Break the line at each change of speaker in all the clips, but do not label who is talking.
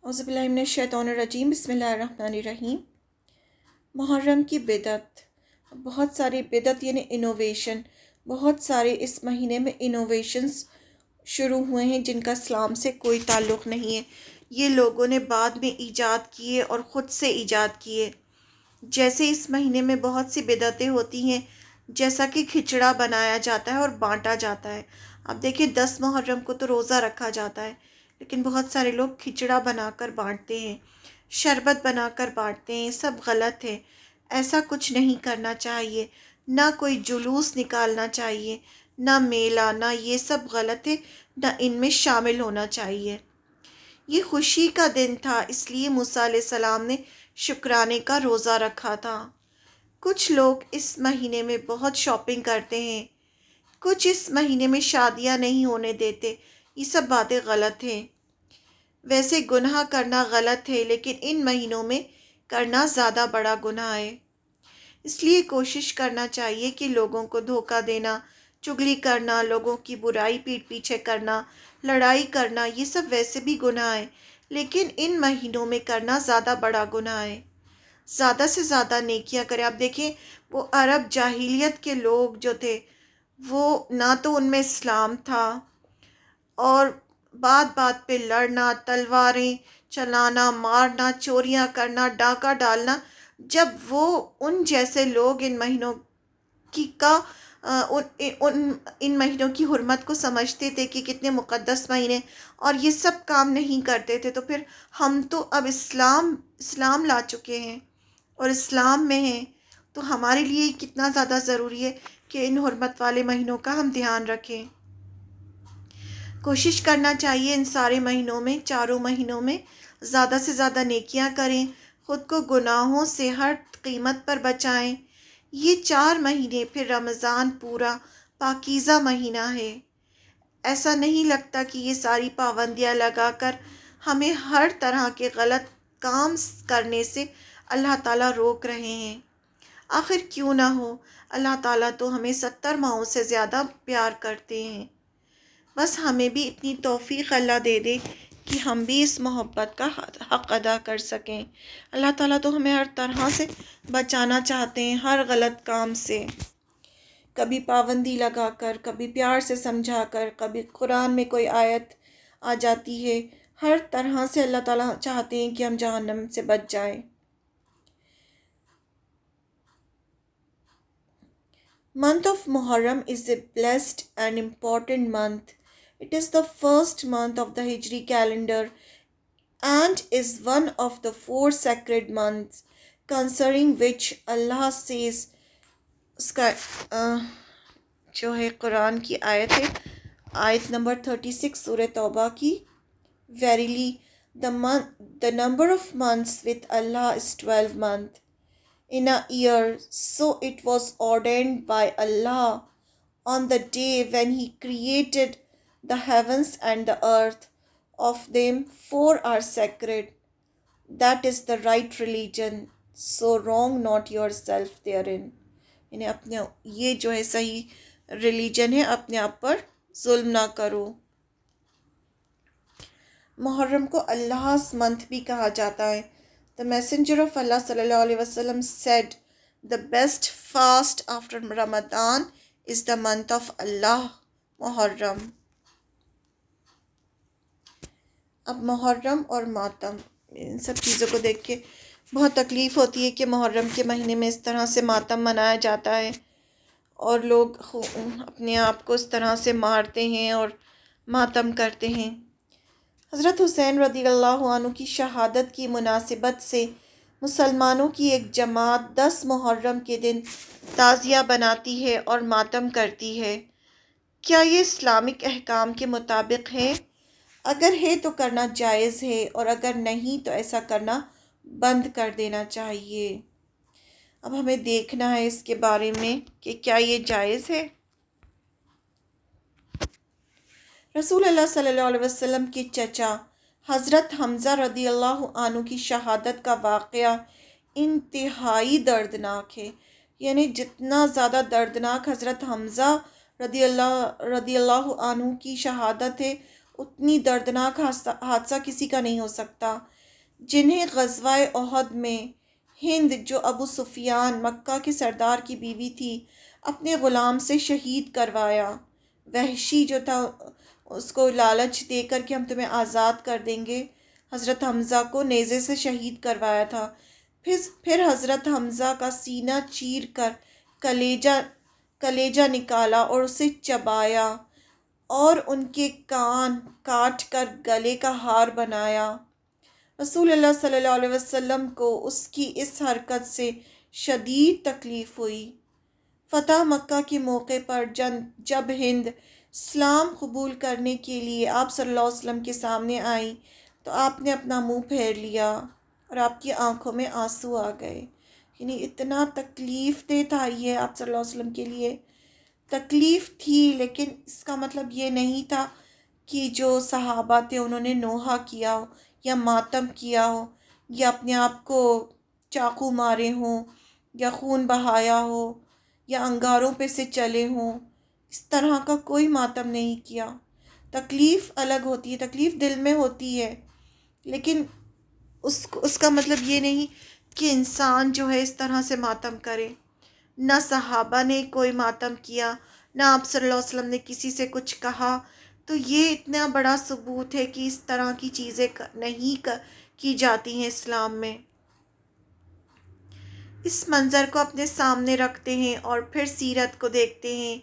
اعوذ باللہ من الشیطان الرجیم، بسم اللہ الرحمن الرحیم۔ محرم کی بدعت، بہت ساری بدعت یعنی انوویشن، بہت سارے اس مہینے میں انوویشنز شروع ہوئے ہیں جن کا اسلام سے کوئی تعلق نہیں ہے۔ یہ لوگوں نے بعد میں ایجاد کیے اور خود سے ایجاد کیے۔ جیسے اس مہینے میں بہت سی بدعتیں ہوتی ہیں، جیسا کہ کھچڑا بنایا جاتا ہے اور بانٹا جاتا ہے۔ اب دیکھیں 10 محرم کو تو روزہ رکھا جاتا ہے، لیکن بہت سارے لوگ کھچڑا بنا کر بانٹتے ہیں، شربت بنا کر بانٹتے ہیں، سب غلط ہے۔ ایسا کچھ نہیں کرنا چاہیے، نہ کوئی جلوس نکالنا چاہیے، نہ میلہ، نہ یہ سب غلط ہے، نہ ان میں شامل ہونا چاہیے۔ یہ خوشی کا دن تھا، اس لیے موسیٰ علیہ السلام نے شکرانے کا روزہ رکھا تھا۔ کچھ لوگ اس مہینے میں بہت شاپنگ کرتے ہیں، کچھ اس مہینے میں شادیاں نہیں ہونے دیتے۔ یہ سب باتیں غلط ہیں۔ ویسے گناہ کرنا غلط ہے، لیکن ان مہینوں میں کرنا زیادہ بڑا گناہ ہے۔ اس لیے کوشش کرنا چاہیے کہ لوگوں کو دھوکہ دینا، چگلی کرنا، لوگوں کی برائی پیٹھ پیچھے کرنا، لڑائی کرنا، یہ سب ویسے بھی گناہ ہے، لیکن ان مہینوں میں کرنا زیادہ بڑا گناہ ہے۔ زیادہ سے زیادہ نیکیاں کریں۔ آپ دیکھیں وہ عرب جاہلیت کے لوگ جو تھے، وہ نہ تو ان میں اسلام تھا، اور بات بات پہ لڑنا، تلواریں چلانا، مارنا، چوریاں کرنا، ڈاکہ ڈالنا۔ جب وہ ان جیسے لوگ ان مہینوں ان مہینوں کی حرمت کو سمجھتے تھے کہ کتنے مقدس مہینے، اور یہ سب کام نہیں کرتے تھے، تو پھر ہم تو اب اسلام لا چکے ہیں اور اسلام میں ہیں، تو ہمارے لیے کتنا زیادہ ضروری ہے کہ ان حرمت والے مہینوں کا ہم دھیان رکھیں۔ کوشش کرنا چاہیے ان سارے مہینوں میں، چاروں مہینوں میں زیادہ سے زیادہ نیکیاں کریں، خود کو گناہوں سے ہر قیمت پر بچائیں۔ یہ 4 مہینے پھر رمضان پورا پاکیزہ مہینہ ہے۔ ایسا نہیں لگتا کہ یہ ساری پابندیاں لگا کر ہمیں ہر طرح کے غلط کام کرنے سے اللہ تعالیٰ روک رہے ہیں؟ آخر کیوں نہ ہو، اللہ تعالیٰ تو ہمیں 70 ماؤں سے زیادہ پیار کرتے ہیں۔ بس ہمیں بھی اتنی توفیق اللہ دے دے کہ ہم بھی اس محبت کا حق ادا کر سکیں۔ اللہ تعالیٰ تو ہمیں ہر طرح سے بچانا چاہتے ہیں، ہر غلط کام سے، کبھی پابندی لگا کر، کبھی پیار سے سمجھا کر، کبھی قرآن میں کوئی آیت آ جاتی ہے، ہر طرح سے اللہ تعالیٰ چاہتے ہیں کہ ہم جہنم سے بچ جائیں۔ Month of Muharram is a blessed and important month. It is the first month of the Hijri calendar and is one of the 4 sacred months concerning which Allah says، اس کا جو ہے قرآن کی آیت ہے، آیت نمبر 36 سورہ توبہ کی، Verily the number of months with Allah is 12 months in a year, so it was ordained by Allah on the day when He created the heavens and the earth. Of them 4 are sacred. That is the right religion, so wrong not yourself therein. یعنی اپنے یہ جو ہے صحیح religion ہے، اپنے آپ پر ظلم نہ کرو۔ محرم کو Allah's month بھی کہا جاتا ہے۔ The messenger of Allah صلی اللہ علیہ وسلم said, the best fast after Ramadan is the month of Allah, محرم۔ اب محرم اور ماتم، ان سب چیزوں کو دیکھ کے بہت تکلیف ہوتی ہے کہ محرم کے مہینے میں اس طرح سے ماتم منایا جاتا ہے، اور لوگ اپنے آپ کو اس طرح سے مارتے ہیں اور ماتم کرتے ہیں۔ حضرت حسین رضی اللہ عنہ کی شہادت کی مناسبت سے مسلمانوں کی ایک جماعت 10 محرم کے دن تعزیہ بناتی ہے اور ماتم کرتی ہے۔ کیا یہ اسلامک احکام کے مطابق ہے؟ اگر ہے تو کرنا جائز ہے، اور اگر نہیں تو ایسا کرنا بند کر دینا چاہیے۔ اب ہمیں دیکھنا ہے اس کے بارے میں کہ کیا یہ جائز ہے۔ رسول اللہ صلی اللہ علیہ وسلم کے چچا حضرت حمزہ رضی اللہ عنہ کی شہادت کا واقعہ انتہائی دردناک ہے۔ یعنی جتنا زیادہ دردناک حضرت حمزہ رضی اللہ عنہ کی شہادت ہے، اتنی دردناک حادثہ کسی کا نہیں ہو سکتا۔ جنہیں غزوہ احد میں ہند جو ابو سفیان مکہ کے سردار کی بیوی تھی اپنے غلام سے شہید کروایا۔ وحشی جو تھا اس کو لالچ دے کر کہ ہم تمہیں آزاد کر دیں گے، حضرت حمزہ کو نیزے سے شہید کروایا تھا۔ پھر حضرت حمزہ کا سینہ چیر کر کلیجہ نکالا اور اسے چبایا اور ان کے کان کاٹ کر گلے کا ہار بنایا۔ رسول اللہ صلی اللہ علیہ وسلم کو اس کی اس حرکت سے شدید تکلیف ہوئی۔ فتح مکہ کے موقع پر جب ہند اسلام قبول کرنے کے لیے آپ صلی اللہ علیہ وسلم کے سامنے آئی تو آپ نے اپنا منہ پھیر لیا اور آپ کی آنکھوں میں آنسو آ گئے۔ یعنی اتنا تکلیف دہ تھا یہ آپ صلی اللہ علیہ وسلم کے لیے۔ تکلیف تھی لیکن اس کا مطلب یہ نہیں تھا کہ جو صحابہ تھے انہوں نے نوحہ کیا ہو یا ماتم کیا ہو یا اپنے آپ کو چاقو مارے ہوں یا خون بہایا ہو یا انگاروں پہ سے چلے ہوں، اس طرح کا کوئی ماتم نہیں کیا۔ تکلیف الگ ہوتی ہے، تکلیف دل میں ہوتی ہے، لیکن اس کا مطلب یہ نہیں کہ انسان جو ہے اس طرح سے ماتم کرے۔ نہ صحابہ نے کوئی ماتم کیا، نہ آپ صلی اللہ علیہ وسلم نے کسی سے کچھ کہا، تو یہ اتنا بڑا ثبوت ہے کہ اس طرح کی چیزیں نہیں کی جاتی ہیں اسلام میں۔ اس منظر کو اپنے سامنے رکھتے ہیں اور پھر سیرت کو دیکھتے ہیں۔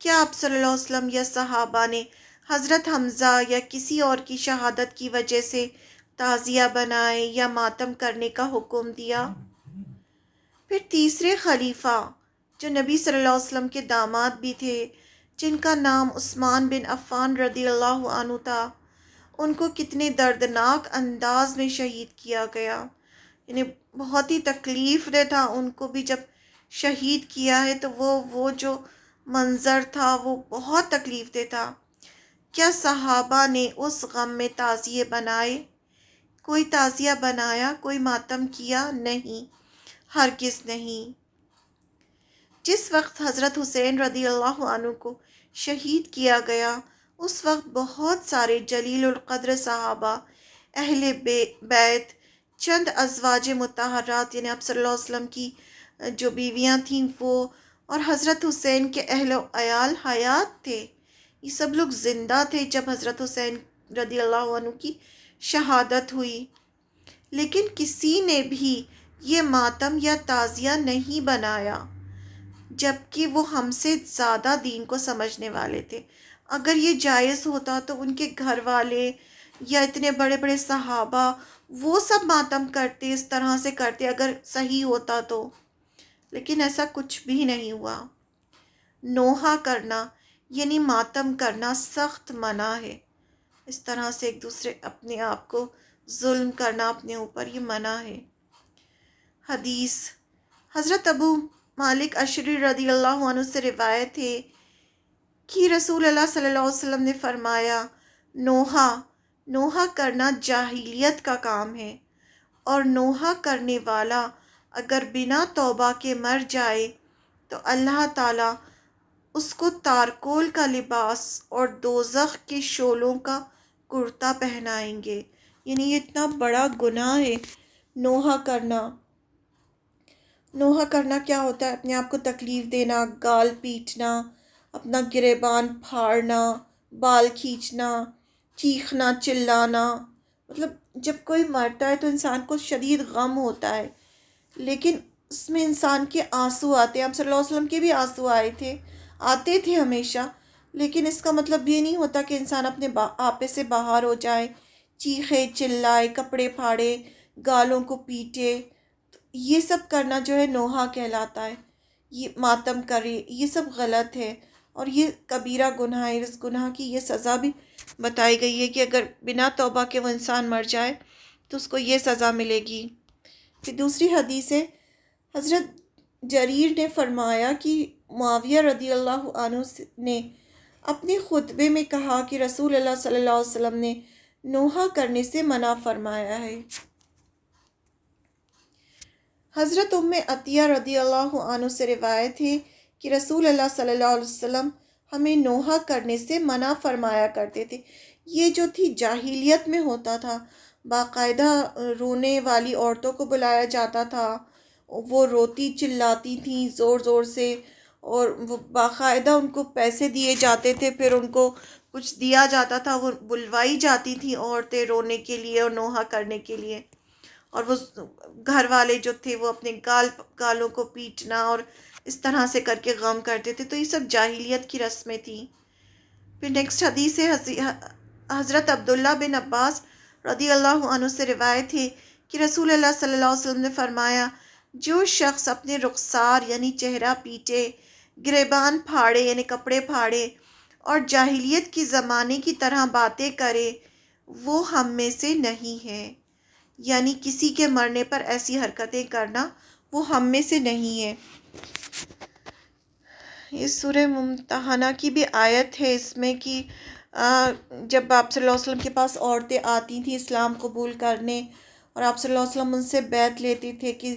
کیا آپ صلی اللہ علیہ وسلم یا صحابہ نے حضرت حمزہ یا کسی اور کی شہادت کی وجہ سے تعزیہ بنائے یا ماتم کرنے کا حکم دیا؟ پھر تیسرے خلیفہ جو نبی صلی اللہ علیہ وسلم کے داماد بھی تھے، جن کا نام عثمان بن عفان رضی اللہ عنہ تھا، ان کو کتنے دردناک انداز میں شہید کیا گیا۔ یعنی بہت ہی تکلیف دہ تھا ان کو بھی جب شہید کیا ہے، تو وہ جو منظر تھا وہ بہت تکلیف دہ تھا۔ کیا صحابہ نے اس غم میں تعزیے بنائے؟ کوئی تعزیہ بنایا؟ کوئی ماتم کیا؟ نہیں، ہرگز نہیں۔ جس وقت حضرت حسین رضی اللہ عنہ کو شہید کیا گیا، اس وقت بہت سارے جلیل القدر صحابہ، اہل بیت، چند ازواج مطہرات یعنی آپ صلی اللہ علیہ وسلم کی جو بیویاں تھیں وہ، اور حضرت حسین کے اہل و عیال حیات تھے۔ یہ سب لوگ زندہ تھے جب حضرت حسین رضی اللہ عنہ کی شہادت ہوئی، لیکن کسی نے بھی یہ ماتم یا تعزیہ نہیں بنایا، جبکہ وہ ہم سے زیادہ دین کو سمجھنے والے تھے۔ اگر یہ جائز ہوتا تو ان کے گھر والے یا اتنے بڑے بڑے صحابہ وہ سب ماتم کرتے، اس طرح سے کرتے اگر صحیح ہوتا تو، لیکن ایسا کچھ بھی نہیں ہوا۔ نوحہ کرنا یعنی ماتم کرنا سخت منع ہے۔ اس طرح سے ایک دوسرے اپنے آپ کو ظلم کرنا اپنے اوپر، یہ منع ہے۔ حدیث حضرت ابو مالک اشعری رضی اللہ عنہ سے روایت ہے کہ رسول اللہ صلی اللہ علیہ وسلم نے فرمایا، نوحہ کرنا جاہلیت کا کام ہے، اور نوحہ کرنے والا اگر بنا توبہ کے مر جائے تو اللہ تعالیٰ اس کو تارکول کا لباس اور دوزخ کے شعلوں کا کرتا پہنائیں گے۔ یعنی یہ اتنا بڑا گناہ ہے نوحہ کرنا۔ نوحہ کرنا کیا ہوتا ہے؟ اپنے آپ کو تکلیف دینا، گال پیٹنا، اپنا گریبان پھاڑنا، بال کھینچنا، چیخنا، چلانا۔ مطلب جب کوئی مرتا ہے تو انسان کو شدید غم ہوتا ہے، لیکن اس میں انسان کے آنسو آتے ہیں۔ آپ صلی اللہ علیہ وسلم کے بھی آنسو آتے تھے ہمیشہ، لیکن اس کا مطلب یہ نہیں ہوتا کہ انسان اپنے آپے سے باہر ہو جائے، چیخے چلائے، کپڑے پھاڑے، گالوں کو پیٹے۔ یہ سب کرنا جو ہے نوحہ کہلاتا ہے۔ یہ ماتم کرے، یہ سب غلط ہے اور یہ کبیرہ گناہ ہے۔ اس گناہ کی یہ سزا بھی بتائی گئی ہے کہ اگر بنا توبہ کے وہ انسان مر جائے تو اس کو یہ سزا ملے گی۔ پھر دوسری حدیث ہے، حضرت جریر نے فرمایا کہ معاویہ رضی اللہ عنہ نے اپنے خطبے میں کہا کہ رسول اللہ صلی اللہ علیہ وسلم نے نوحہ کرنے سے منع فرمایا ہے۔ حضرت ام عطیہ رضی اللہ عنہ سے روایت ہے کہ رسول اللہ صلی اللہ علیہ وسلم ہمیں نوحہ کرنے سے منع فرمایا کرتے تھے۔ یہ جو تھی جاہلیت میں ہوتا تھا، باقاعدہ رونے والی عورتوں کو بلایا جاتا تھا، وہ روتی چلاتی تھیں زور زور سے، اور وہ باقاعدہ ان کو پیسے دیے جاتے تھے، پھر ان کو کچھ دیا جاتا تھا، وہ بلوائی جاتی تھیں عورتیں رونے کے لیے اور نوحہ کرنے کے لیے، اور وہ گھر والے جو تھے وہ اپنے گالوں کو پیٹنا اور اس طرح سے کر کے غم کرتے تھے. تو یہ سب جاہلیت کی رسمیں تھیں. پھر نیکسٹ حدیث ہے حضرت عبداللہ بن عباس رضی اللہ عنہ سے روایت ہے کہ رسول اللہ صلی اللہ علیہ وسلم نے فرمایا، جو شخص اپنے رخسار یعنی چہرہ پیٹے، گریبان پھاڑے یعنی کپڑے پھاڑے اور جاہلیت کی زمانے کی طرح باتیں کرے وہ ہم میں سے نہیں ہے. یعنی کسی کے مرنے پر ایسی حرکتیں کرنا وہ ہم میں سے نہیں ہے. یہ سورہ ممتحنہ کی بھی آیت ہے اس میں کہ جب آپ صلی اللہ علیہ وسلم کے پاس عورتیں آتی تھیں اسلام قبول کرنے، اور آپ صلی اللہ علیہ وسلم ان سے بیعت لیتے تھے کہ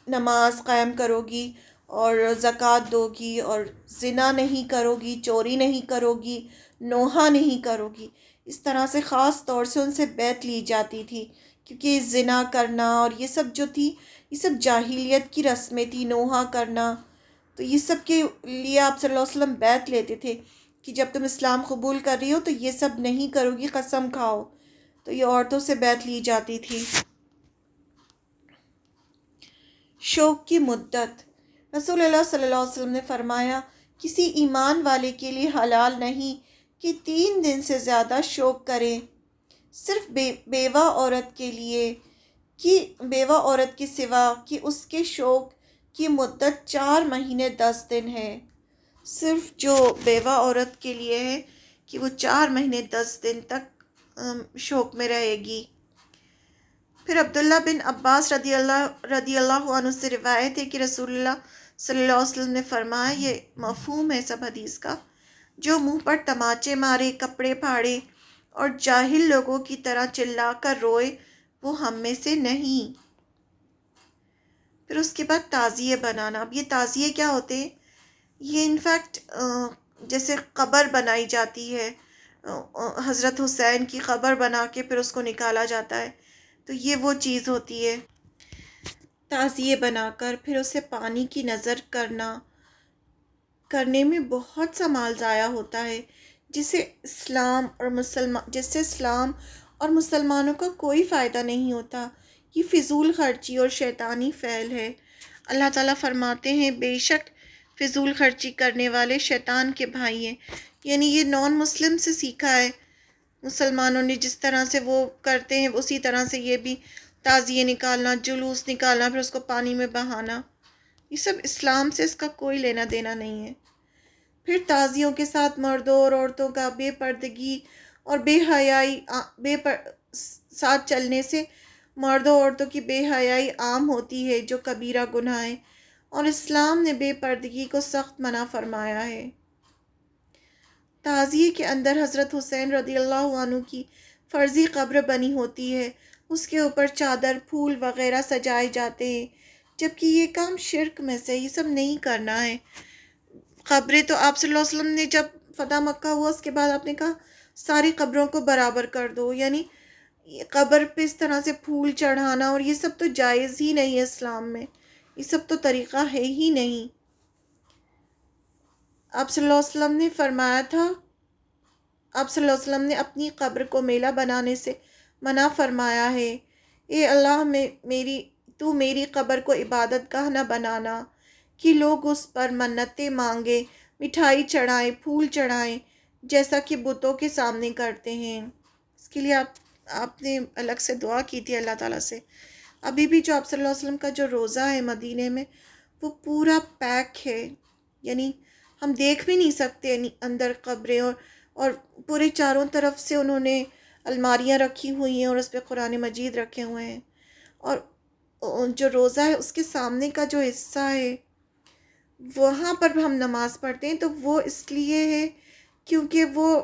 نماز قائم کرو گی اور زکوٰۃ دو گی اور زنا نہیں کرو گی، چوری نہیں کرو گی، نوحہ نہیں کرو گی، اس طرح سے خاص طور سے ان سے بیعت لی جاتی تھی، کیونکہ زنا کرنا اور یہ سب جو تھی یہ سب جاہلیت کی رسمیں تھی، نوحہ کرنا. تو یہ سب کے لیے آپ صلی اللہ علیہ وسلم بیعت لیتے تھے کہ جب تم اسلام قبول کر رہی ہو تو یہ سب نہیں کرو گی، قسم کھاؤ. تو یہ عورتوں سے بیعت لی جاتی تھی. شوق کی مدت. رسول اللہ صلی اللہ علیہ وسلم نے فرمایا، کسی ایمان والے کے لیے حلال نہیں کہ 3 دن سے زیادہ شوق کرے، صرف بیوہ عورت کے لیے، کہ بیوہ عورت کے سوا کہ اس کے شوق کی مدت 4 مہینے 10 دن ہے. صرف جو بیوہ عورت کے لیے ہے کہ وہ 4 مہینے 10 دن تک شوق میں رہے گی. پھر عبداللہ بن عباس رضی اللہ عنہ سے روایت ہے کہ رسول اللہ صلی اللہ علیہ وسلم نے فرمایا، یہ مفہوم ہے سب حدیث کا، جو منہ پر تماچے مارے، کپڑے پھاڑے اور جاہل لوگوں کی طرح چلا کر روئے وہ ہم میں سے نہیں. پھر اس کے بعد تعزیے بنانا. اب یہ تعزیے کیا ہوتے ہیں؟ یہ انفیکٹ جیسے قبر بنائی جاتی ہے، حضرت حسین کی قبر بنا کے پھر اس کو نکالا جاتا ہے، تو یہ وہ چیز ہوتی ہے. تعزیے بنا کر پھر اسے پانی کی نظر کرنے میں بہت سا مال ضائع ہوتا ہے، جس سے اسلام اور مسلمانوں کا کوئی فائدہ نہیں ہوتا. یہ فضول خرچی اور شیطانی فعل ہے. اللہ تعالیٰ فرماتے ہیں، بے شک فضول خرچی کرنے والے شیطان کے بھائی ہیں. یعنی یہ نان مسلم سے سیکھا ہے، مسلمانوں نے جس طرح سے وہ کرتے ہیں اسی طرح سے یہ بھی تعزیے نکالنا، جلوس نکالنا، پھر اس کو پانی میں بہانا، یہ سب اسلام سے اس کا کوئی لینا دینا نہیں ہے. پھر تعزیوں کے ساتھ مردوں اور عورتوں کا بے پردگی اور بے حیائی ساتھ چلنے سے مردوں اور عورتوں کی بے حیائی عام ہوتی ہے جو کبیرہ گناہ ہے، اور اسلام نے بے پردگی کو سخت منع فرمایا ہے. تعزیے کے اندر حضرت حسین رضی اللہ عنہ کی فرضی قبر بنی ہوتی ہے، اس کے اوپر چادر، پھول وغیرہ سجائے جاتے ہیں، جبکہ یہ کام شرک میں سے، یہ سب نہیں کرنا ہے. قبریں تو آپ صلی اللہ علیہ وسلم نے جب فتح مکہ ہوا اس کے بعد آپ نے کہا ساری قبروں کو برابر کر دو، یعنی قبر پہ اس طرح سے پھول چڑھانا اور یہ سب تو جائز ہی نہیں ہے اسلام میں، یہ سب تو طریقہ ہے ہی نہیں. آپ صلی اللہ علیہ وسلم نے فرمایا تھا، آپ صلی اللہ علیہ وسلم نے اپنی قبر کو میلہ بنانے سے منع فرمایا ہے. اے اللہ تو میری قبر کو عبادت گاہ نہ بنانا کہ لوگ اس پر منتیں مانگیں، مٹھائی چڑھائیں، پھول چڑھائیں، جیسا کہ بتوں کے سامنے کرتے ہیں. اس کے لیے آپ نے الگ سے دعا کی تھی اللہ تعالیٰ سے. ابھی بھی جو آپ صلی اللہ علیہ وسلم کا جو روضہ ہے مدینے میں وہ پورا پیک ہے، یعنی ہم دیکھ بھی نہیں سکتے اندر قبریں، اور پورے چاروں طرف سے انہوں نے الماریاں رکھی ہوئی ہیں اور اس پہ قرآن مجید رکھے ہوئے ہیں. اور جو روضہ ہے اس کے سامنے کا جو حصہ ہے وہاں پر ہم نماز پڑھتے ہیں، تو وہ اس لیے ہے کیونکہ وہ